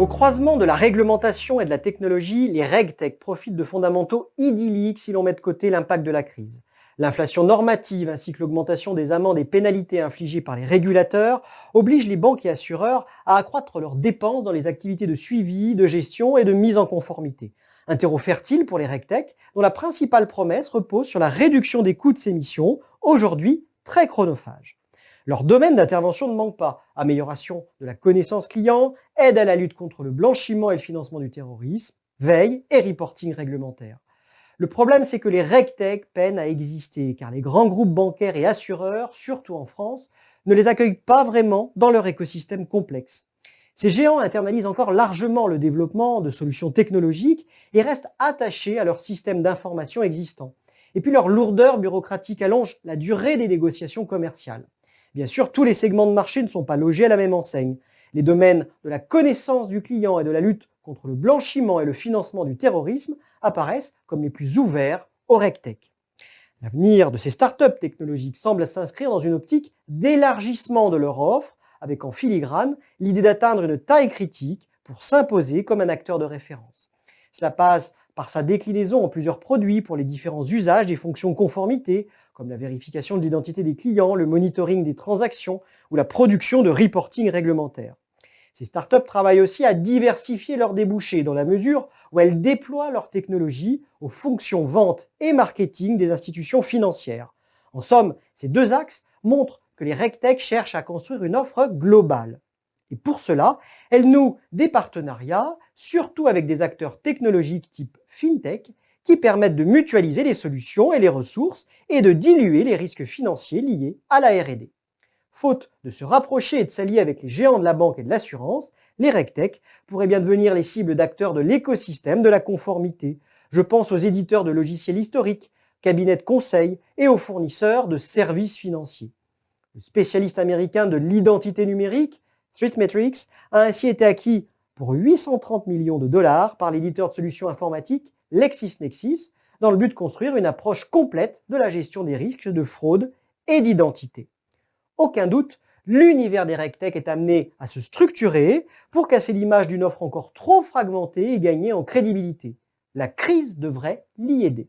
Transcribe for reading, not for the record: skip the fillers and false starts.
Au croisement de la réglementation et de la technologie, les RegTech profitent de fondamentaux idylliques si l'on met de côté l'impact de la crise. L'inflation normative ainsi que l'augmentation des amendes et pénalités infligées par les régulateurs obligent les banques et assureurs à accroître leurs dépenses dans les activités de suivi, de gestion et de mise en conformité. Un terreau fertile pour les RegTech, dont la principale promesse repose sur la réduction des coûts de ces missions, aujourd'hui très chronophages. Leur domaine d'intervention ne manque pas. Amélioration de la connaissance client, aide à la lutte contre le blanchiment et le financement du terrorisme, veille et reporting réglementaire. Le problème, c'est que les RegTech peinent à exister, car les grands groupes bancaires et assureurs, surtout en France, ne les accueillent pas vraiment dans leur écosystème complexe. Ces géants internalisent encore largement le développement de solutions technologiques et restent attachés à leur système d'information existant. Et puis leur lourdeur bureaucratique allonge la durée des négociations commerciales. Bien sûr, tous les segments de marché ne sont pas logés à la même enseigne. Les domaines de la connaissance du client et de la lutte contre le blanchiment et le financement du terrorisme apparaissent comme les plus ouverts au RegTech. L'avenir de ces startups technologiques semble s'inscrire dans une optique d'élargissement de leur offre, avec en filigrane l'idée d'atteindre une taille critique pour s'imposer comme un acteur de référence. Cela passe par sa déclinaison en plusieurs produits pour les différents usages des fonctions conformité, comme la vérification de l'identité des clients, le monitoring des transactions ou la production de reporting réglementaire. Ces startups travaillent aussi à diversifier leurs débouchés dans la mesure où elles déploient leur technologie aux fonctions vente et marketing des institutions financières. En somme, ces deux axes montrent que les RegTech cherchent à construire une offre globale. Et pour cela, elles nouent des partenariats, surtout avec des acteurs technologiques type FinTech, qui permettent de mutualiser les solutions et les ressources et de diluer les risques financiers liés à la R&D. Faute de se rapprocher et de s'allier avec les géants de la banque et de l'assurance, les RegTech pourraient bien devenir les cibles d'acteurs de l'écosystème de la conformité. Je pense aux éditeurs de logiciels historiques, cabinets de conseil et aux fournisseurs de services financiers. Le spécialiste américain de l'identité numérique, ThreatMetrix, a ainsi été acquis pour 830 millions de dollars par l'éditeur de solutions informatiques LexisNexis dans le but de construire une approche complète de la gestion des risques de fraude et d'identité. Aucun doute, l'univers des RegTech est amené à se structurer pour casser l'image d'une offre encore trop fragmentée et gagner en crédibilité. La crise devrait l'y aider.